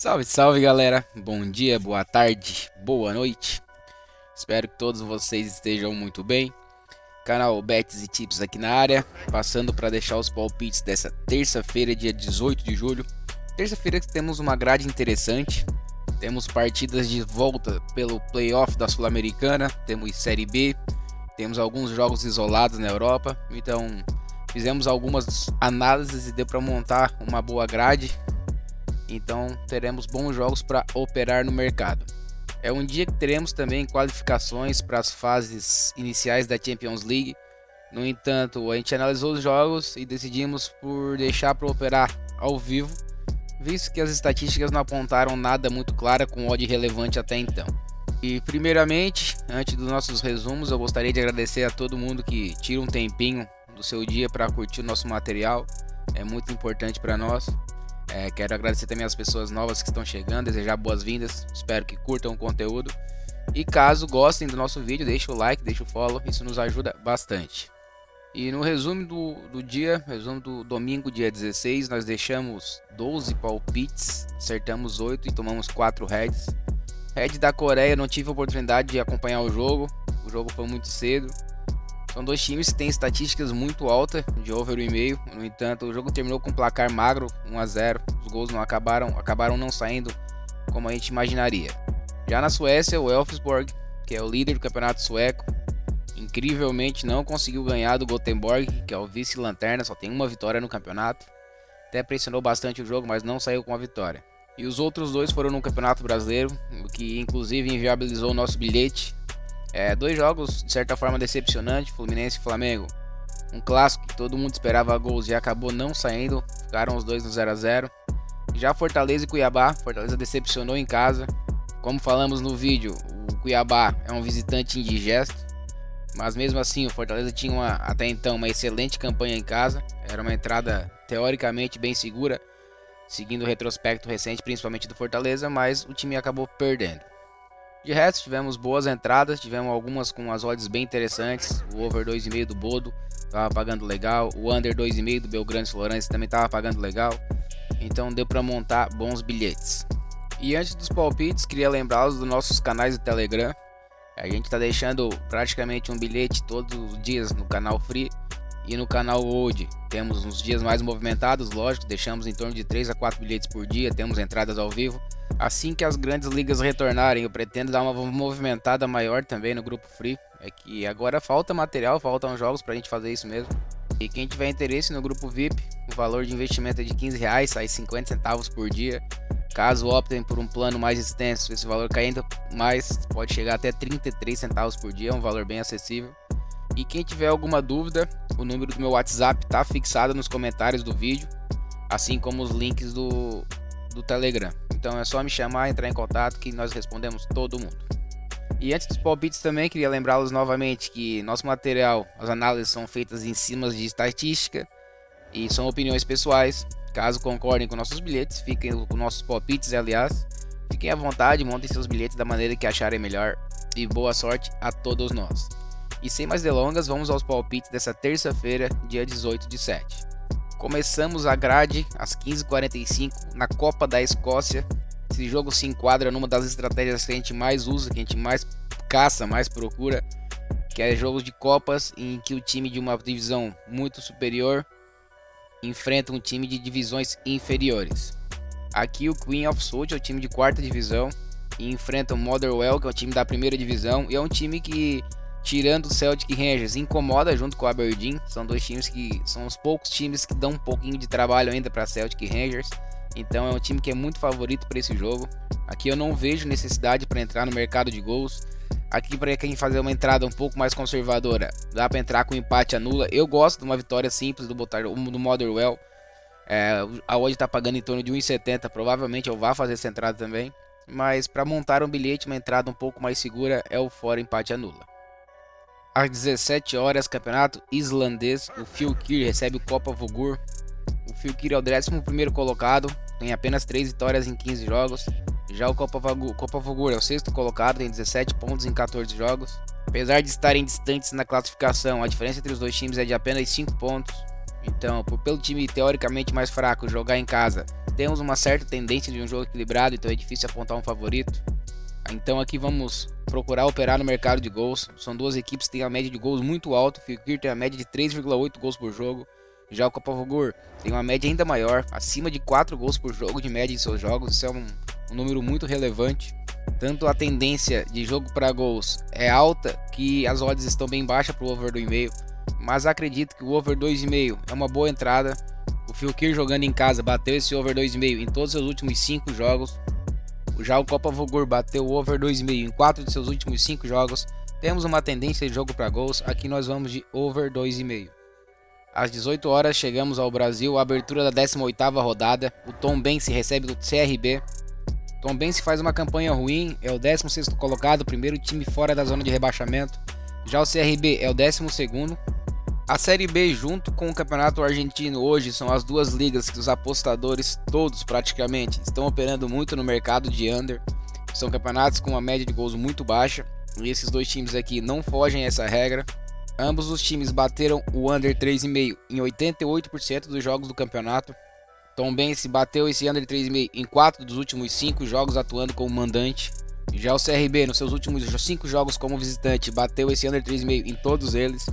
Salve, salve galera! Bom dia, boa tarde, boa noite. Espero que todos vocês estejam muito bem. Canal Bets e Tips aqui na área, passando para deixar os palpites dessa terça-feira, dia 18 de julho. Terça-feira que temos uma grade interessante. Temos partidas de volta pelo playoff da Sul-Americana, temos Série B, temos alguns jogos isolados na Europa. Então, fizemos algumas análises e deu para montar uma boa grade. Então teremos bons jogos para operar no mercado. É um dia que teremos também qualificações para as fases iniciais da Champions League. No entanto, a gente analisou os jogos e decidimos por deixar para operar ao vivo, visto que as estatísticas não apontaram nada muito claro com odd relevante até então. E primeiramente, antes dos nossos resumos, eu gostaria de agradecer a todo mundo que tira um tempinho do seu dia para curtir o nosso material. É muito importante para nós. Quero agradecer também as pessoas novas que estão chegando, desejar boas-vindas, espero que curtam o conteúdo. E caso gostem do nosso vídeo, deixa o like, deixa o follow, isso nos ajuda bastante. E no resumo do dia, resumo do domingo, dia 16, nós deixamos 12 palpites, acertamos 8 e tomamos 4 heads. Head da Coreia, não tive a oportunidade de acompanhar o jogo foi muito cedo. São dois times que têm estatísticas muito altas de over 1,5. No entanto, o jogo terminou com um placar magro, 1-0. Os gols não acabaram não saindo como a gente imaginaria. Já na Suécia, o Elfsborg, que é o líder do campeonato sueco, incrivelmente não conseguiu ganhar do Gothenburg, que é o vice-lanterna, só tem uma vitória no campeonato. Até pressionou bastante o jogo, mas não saiu com a vitória. E os outros dois foram no Campeonato Brasileiro, o que inclusive inviabilizou o nosso bilhete. Dois jogos de certa forma decepcionantes, Fluminense e Flamengo. Um clássico que todo mundo esperava gols e acabou não saindo, ficaram os dois no 0-0. Já Fortaleza e Cuiabá, Fortaleza decepcionou em casa. Como falamos no vídeo, o Cuiabá é um visitante indigesto, mas mesmo assim o Fortaleza tinha até então uma excelente campanha em casa. Era uma entrada teoricamente bem segura, seguindo o retrospecto recente, principalmente do Fortaleza, mas o time acabou perdendo. De resto, tivemos boas entradas, tivemos algumas com as odds bem interessantes. O over 2,5 do Bodo estava pagando legal, o under 2,5 do Belgrano Florence também estava pagando legal. Então deu para montar bons bilhetes. E antes dos palpites, queria lembrá-los dos nossos canais do Telegram. A gente está deixando praticamente um bilhete todos os dias no canal Free e no canal Old. Temos uns dias mais movimentados, lógico, deixamos em torno de 3 a 4 bilhetes por dia, temos entradas ao vivo. Assim que as grandes ligas retornarem, eu pretendo dar uma movimentada maior também no grupo Free. É que agora falta material, faltam jogos pra gente fazer isso mesmo. E quem tiver interesse no grupo VIP, o valor de investimento é de R$15, sai 50 centavos por dia. Caso optem por um plano mais extenso, esse valor caindo mais, pode chegar até 33 centavos por dia, é um valor bem acessível. E quem tiver alguma dúvida, o número do meu WhatsApp tá fixado nos comentários do vídeo, assim como os links do Telegram. Então é só me chamar, entrar em contato que nós respondemos todo mundo. E antes dos palpites também, queria lembrá-los novamente que nosso material, as análises são feitas em cima de estatística e são opiniões pessoais. Caso concordem com nossos bilhetes, fiquem com nossos palpites, aliás, fiquem à vontade, montem seus bilhetes da maneira que acharem melhor e boa sorte a todos nós. E sem mais delongas, vamos aos palpites dessa terça-feira, dia 18 de 7. Começamos a grade às 15h45 na Copa da Escócia. Esse jogo se enquadra numa das estratégias que a gente mais usa, que a gente mais caça, mais procura, que é jogos de Copas em que o time de uma divisão muito superior enfrenta um time de divisões inferiores. Aqui o Queen of Swords é o time de quarta divisão e enfrenta o Motherwell, que é o time da primeira divisão, e é um time que, tirando o Celtic Rangers, incomoda junto com o Aberdeen. São dois times que são os poucos times que dão um pouquinho de trabalho ainda para Celtic Rangers. Então é um time que é muito favorito para esse jogo. Aqui eu não vejo necessidade para entrar no mercado de gols. Aqui, para quem fazer uma entrada um pouco mais conservadora, dá para entrar com empate anula. Eu gosto de uma vitória simples do Motherwell. A odd está pagando em torno de 1,70. Provavelmente eu vá fazer essa entrada também. Mas para montar um bilhete, uma entrada um pouco mais segura é o fora empate anula. Às 17 horas, campeonato islandês, o Fylkir recebe o Copa Vogur. O Fylkir é o 11º colocado, tem apenas 3 vitórias em 15 jogos. Já o Copa Vogur é o 6º colocado, tem 17 pontos em 14 jogos. Apesar de estarem distantes na classificação, a diferença entre os dois times é de apenas 5 pontos. Então, pelo time teoricamente mais fraco jogar em casa, temos uma certa tendência de um jogo equilibrado, então é difícil apontar um favorito. Então aqui vamos procurar operar no mercado de gols. São duas equipes que têm a média de gols muito alta. O Fekir tem a média de 3,8 gols por jogo. Já o Copa Vogur tem uma média ainda maior, acima de 4 gols por jogo de média em seus jogos. Isso é um número muito relevante. Tanto a tendência de jogo para gols é alta, que as odds estão bem baixas para o over 2,5. Mas acredito que o over 2,5 é uma boa entrada. O Fekir jogando em casa bateu esse over 2,5 em todos os seus últimos 5 jogos. Já o Copa Vogur bateu o over 2,5 em 4 de seus últimos 5 jogos. Temos uma tendência de jogo para gols. Aqui nós vamos de over 2,5. Às 18 horas chegamos ao Brasil, a abertura da 18ª rodada. O Tombense recebe do CRB. Tombense faz uma campanha ruim, é o 16º colocado, primeiro time fora da zona de rebaixamento. Já o CRB é o 12º. A Série B junto com o Campeonato Argentino hoje são as duas ligas que os apostadores todos praticamente estão operando muito no mercado de under. São campeonatos com uma média de gols muito baixa e esses dois times aqui não fogem a essa regra. Ambos os times bateram o under 3,5 em 88% dos jogos do campeonato. Tombense bateu esse under 3,5 em 4 dos últimos 5 jogos atuando como mandante. Já o CRB nos seus últimos 5 jogos como visitante bateu esse under 3,5 em todos eles.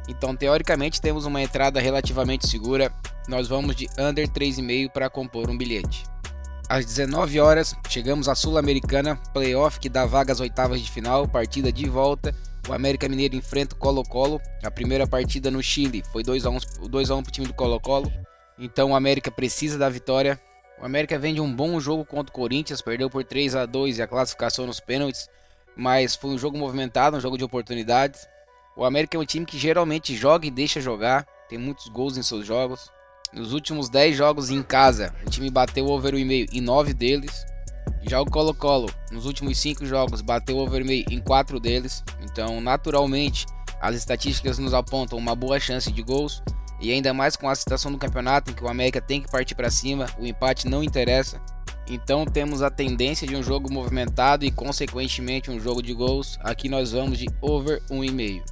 Então teoricamente temos uma entrada relativamente segura. Nós vamos de under 3,5 para compor um bilhete. Às 19 horas chegamos à Sul-Americana, playoff que dá vaga às oitavas de final, partida de volta. O América Mineiro enfrenta o Colo-Colo. A primeira partida no Chile foi 2-1 para o time do Colo-Colo. Então o América precisa da vitória. O América vem de um bom jogo contra o Corinthians, perdeu por 3-2 e a classificação nos pênaltis, mas foi um jogo movimentado, um jogo de oportunidades. O América é um time que geralmente joga e deixa jogar, tem muitos gols em seus jogos. Nos últimos 10 jogos em casa, o time bateu o over 1,5 em 9 deles. Já o Colo-Colo, nos últimos 5 jogos, bateu o over 1,5 em 4 deles. Então, naturalmente, as estatísticas nos apontam uma boa chance de gols. E ainda mais com a situação do campeonato, em que o América tem que partir para cima, o empate não interessa. Então temos a tendência de um jogo movimentado e consequentemente um jogo de gols. Aqui nós vamos de over 1,5.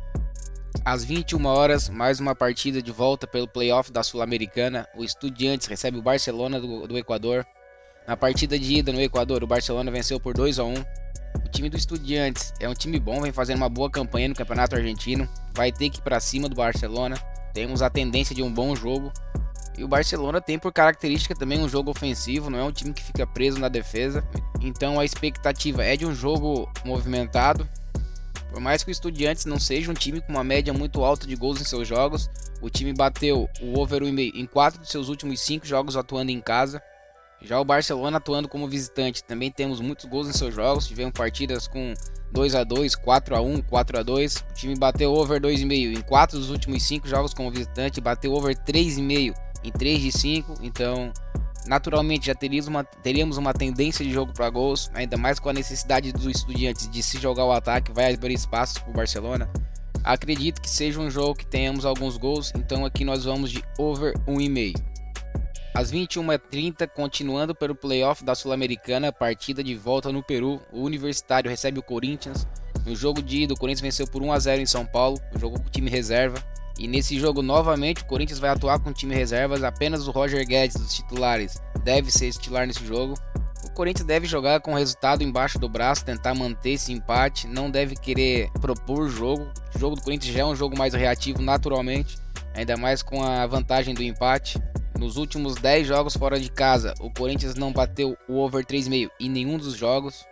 Às 21 horas, mais uma partida de volta pelo playoff da Sul-Americana. O Estudiantes recebe o Barcelona do Equador. Na partida de ida no Equador, o Barcelona venceu por 2-1. O time do Estudiantes é um time bom, vem fazendo uma boa campanha no Campeonato Argentino. Vai ter que ir para cima do Barcelona. Temos a tendência de um bom jogo. E o Barcelona tem por característica também um jogo ofensivo, não é um time que fica preso na defesa. Então a expectativa é de um jogo movimentado. Por mais que o Estudiantes não seja um time com uma média muito alta de gols em seus jogos, o time bateu o over 1,5 em 4 dos seus últimos 5 jogos atuando em casa. Já o Barcelona atuando como visitante, também temos muitos gols em seus jogos, tivemos partidas com 2-2, 4-1, 4-2. O time bateu over 2,5 em 4 dos últimos 5 jogos como visitante, bateu over 3,5 em 3 de 5, então naturalmente já teríamos uma tendência de jogo para gols, ainda mais com a necessidade dos Estudiantes de se jogar o ataque, vai abrir espaços para o Barcelona. Acredito que seja um jogo que tenhamos alguns gols, então aqui nós vamos de over 1,5. Às 21h30, continuando pelo playoff da Sul-Americana, partida de volta no Peru, o Universitário recebe o Corinthians. No jogo de ida, o Corinthians venceu por 1-0 em São Paulo, jogou com o time reserva. E nesse jogo, novamente, o Corinthians vai atuar com o time reservas, apenas o Roger Guedes, dos titulares, deve ser titular nesse jogo. O Corinthians deve jogar com o resultado embaixo do braço, tentar manter esse empate, não deve querer propor jogo. O jogo do Corinthians já é um jogo mais reativo naturalmente, ainda mais com a vantagem do empate. Nos últimos 10 jogos fora de casa, o Corinthians não bateu o over 3,5 em nenhum dos jogos.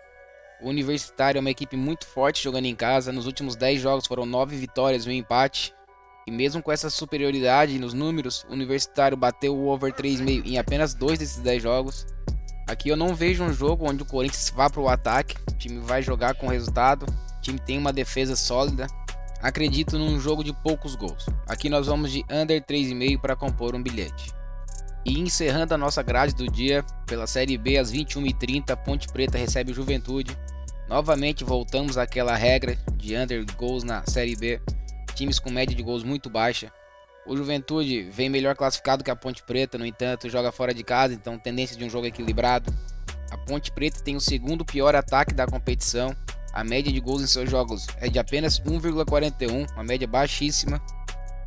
O Universitário é uma equipe muito forte jogando em casa. Nos últimos 10 jogos foram 9 vitórias e um empate. E mesmo com essa superioridade nos números, o Universitário bateu o over 3,5 em apenas 2 desses 10 jogos. Aqui eu não vejo um jogo onde o Corinthians vá para o ataque. O time vai jogar com resultado. O time tem uma defesa sólida. Acredito num jogo de poucos gols. Aqui nós vamos de under 3,5 para compor um bilhete. E encerrando a nossa grade do dia, pela Série B às 21h30, Ponte Preta recebe o Juventude. Novamente voltamos àquela regra de under gols na Série B, times com média de gols muito baixa. O Juventude vem melhor classificado que a Ponte Preta, no entanto joga fora de casa, então tendência de um jogo equilibrado. A Ponte Preta tem o segundo pior ataque da competição, a média de gols em seus jogos é de apenas 1,41, uma média baixíssima.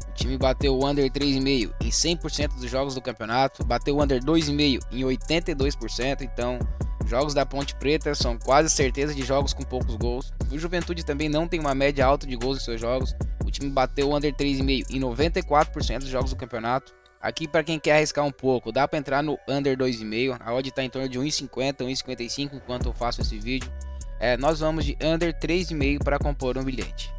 O O time bateu o under 3,5 em 100% dos jogos do campeonato, bateu o under 2,5 em 82%, então jogos da Ponte Preta são quase certeza de jogos com poucos gols. O Juventude também não tem uma média alta de gols em seus jogos. O time bateu o under 3,5 em 94% dos jogos do campeonato. Aqui, para quem quer arriscar um pouco, dá para entrar no under 2,5. A odd está em torno de 1,50, 1,55 enquanto eu faço esse vídeo. Nós vamos de under 3,5 para compor um bilhete.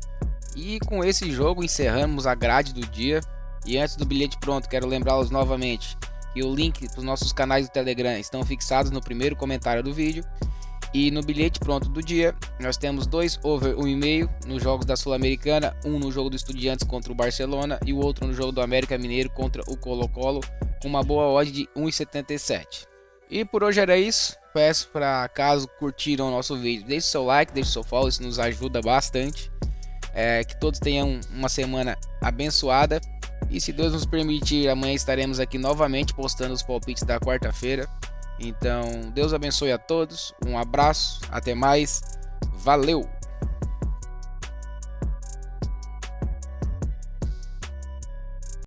E com esse jogo encerramos a grade do dia. E antes do bilhete pronto, quero lembrá-los novamente que o link para os nossos canais do Telegram estão fixados no primeiro comentário do vídeo. E no bilhete pronto do dia, nós temos 2 over 1,5 nos jogos da Sul-Americana, um no jogo do Estudiantes contra o Barcelona e o outro no jogo do América Mineiro contra o Colo-Colo, com uma boa odd de 1,77. E por hoje era isso. Peço para, caso curtiram o nosso vídeo, deixe seu like, deixe seu follow, isso nos ajuda bastante. Que todos tenham uma semana abençoada. E se Deus nos permitir, amanhã estaremos aqui novamente postando os palpites da quarta-feira. Então, Deus abençoe a todos. Um abraço, até mais. Valeu!